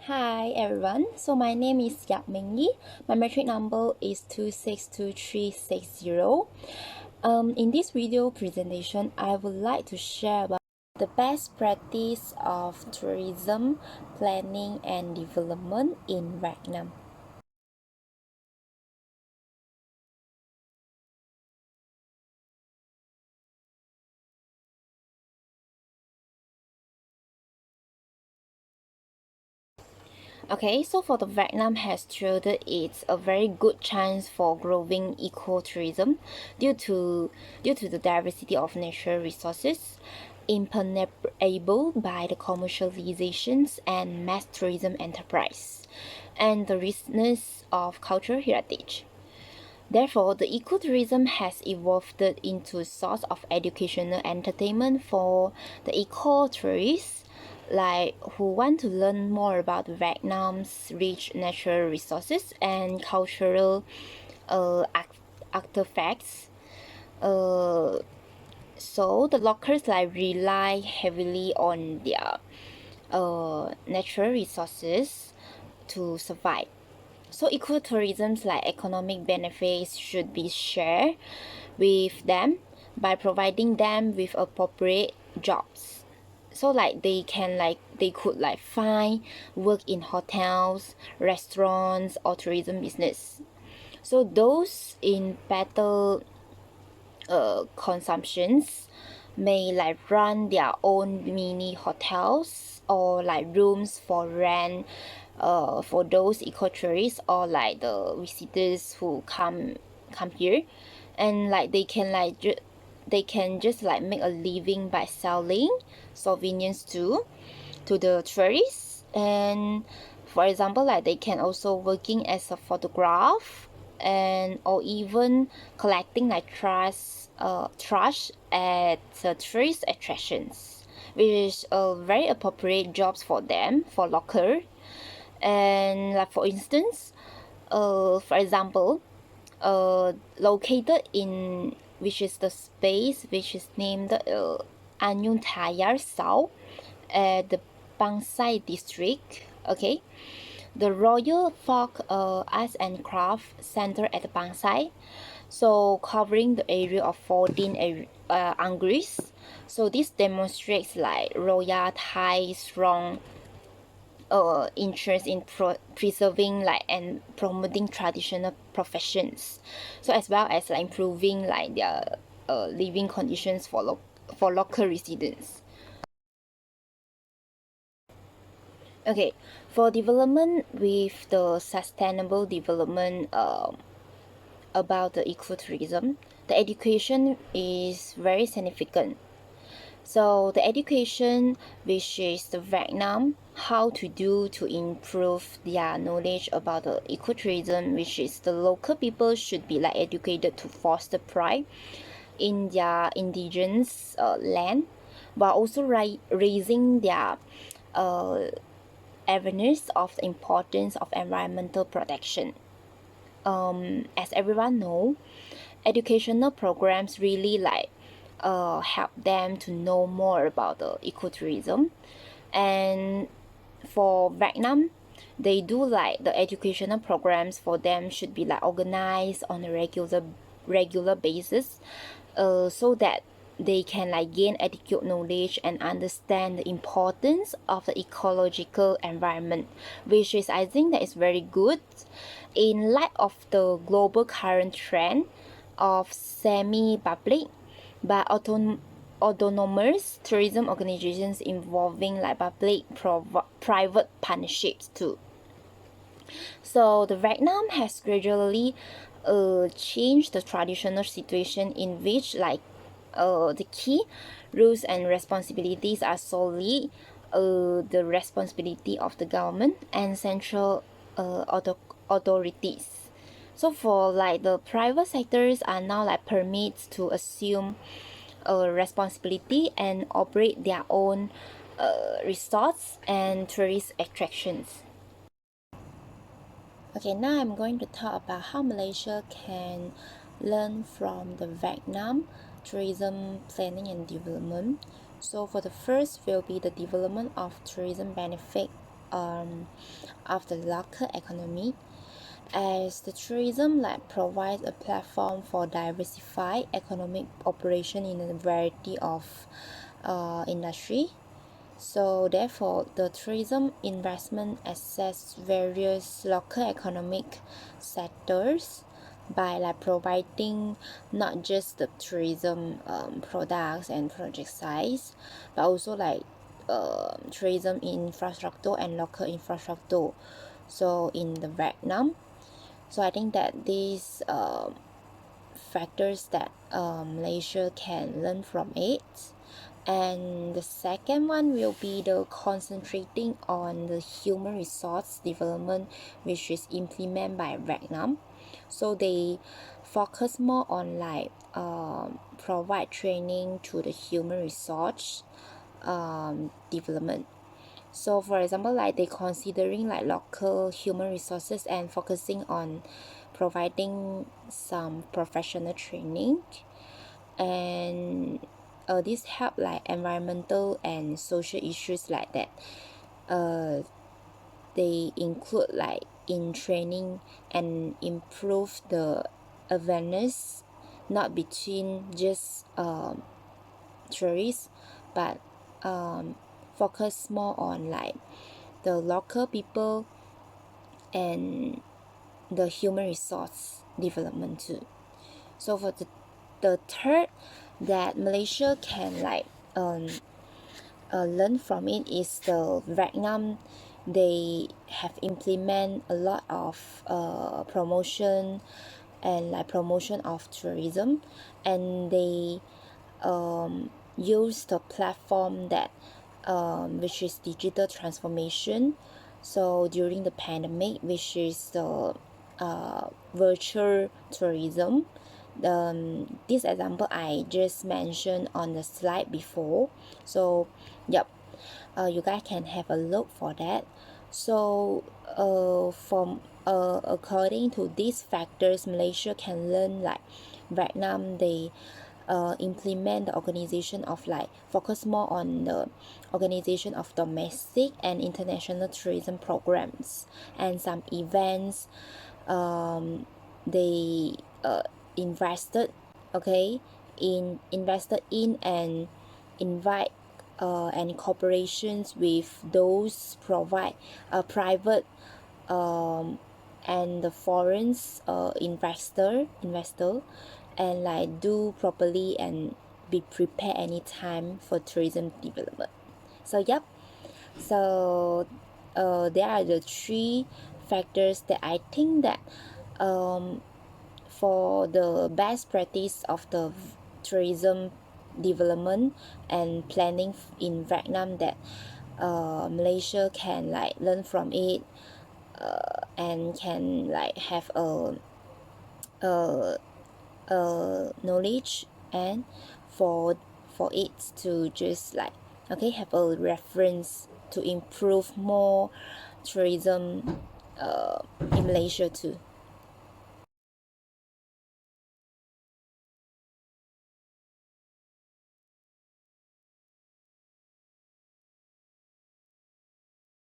Hi everyone, so my name is Yap Ming Yi. My metric number is 262360. In this video presentation, I would like to share about the best practice of tourism planning and development in Vietnam. Okay, so for the Vietnam has chosen it's a very good chance for growing ecotourism due to the diversity of natural resources impermeable by the commercializations and mass tourism enterprise and the richness of cultural heritage. Therefore, the ecotourism has evolved into a source of educational entertainment for the eco-tourists like who want to learn more about Vietnam's rich natural resources and cultural artifacts. Uh, so the locals like rely heavily on their natural resources to survive. So ecotourism's like economic benefits should be shared with them by providing them with appropriate jobs. So like they could like find work in hotels, restaurants or tourism business. So those in better consumptions may like run their own mini hotels or like rooms for rent for those eco-tourists or like the visitors who come here, and like they can just like make a living by selling souvenirs to the tourists. And for example, like they can also working as a photograph and or even collecting like trash at tourist attractions, which is a very appropriate jobs for them for local. And like for instance, for example, located in which is the space which is named Anyun Thayar South at the Bangsai district. Okay, the Royal Folk Arts and Craft Center at the Bangsai, so covering the area of 14 angries. So this demonstrates like Royal Thai strong interest in preserving like and promoting traditional professions, so as well as like improving like their living conditions for local residents. Okay, for development with the sustainable development about the ecotourism, the education is very significant. So the education, which is the Vietnam, how to do to improve their knowledge about the ecotourism, which is the local people should be like educated to foster pride in their indigenous land, while also raising their uh, awareness of the importance of environmental protection. As everyone know, educational programs really like help them to know more about the ecotourism. And for Vietnam, they do like the educational programs for them should be like organized on a regular basis, so that they can like gain adequate knowledge and understand the importance of the ecological environment, which is I think that is very good in light of the global current trend of semi-public but autonomous tourism organizations involving like private partnerships too. So the Vietnam has gradually changed the traditional situation in which like the key rules and responsibilities are solely the responsibility of the government and central authorities. So for like the private sectors are now like permits to assume responsibility and operate their own resorts and tourist attractions. Okay, now I'm going to talk about how Malaysia can learn from the Vietnam tourism planning and development. So for the first will be the development of tourism benefit of the local economy, as the tourism provides a platform for diversified economic operation in a variety of industry. So therefore, the tourism investment assess various local economic sectors by providing not just the tourism products and project size, but also tourism infrastructure and local infrastructure. So in the Vietnam, so I think that these factors that Malaysia can learn from it. And the second one will be the concentrating on the human resource development, which is implemented by Vietnam. So they focus more on provide training to the human resource development. So for example, they considering local human resources and focusing on providing some professional training, and this help environmental and social issues like that. They include in training and improve the awareness, not between just tourists, but focus more on the local people and the human resource development too. So for the third that Malaysia can learn from it is the Vietnam. They have implement a lot of promotion and promotion of tourism, and they use the platform that which is digital transformation. So during the pandemic, which is the virtual tourism, this example I just mentioned on the slide before. So yep, you guys can have a look for that. So from according to these factors, Malaysia can learn Vietnam. They implement the organization of focus more on the organization of domestic and international tourism programs and some events. They invested in and invite and corporations with those provide private and the foreign investor and do properly and be prepared anytime for tourism development. So yep, so there are the three factors that I think that for the best practice of the tourism development and planning in Vietnam that Malaysia can learn from it and can have a knowledge, and for it to just have a reference to improve more tourism in Malaysia too.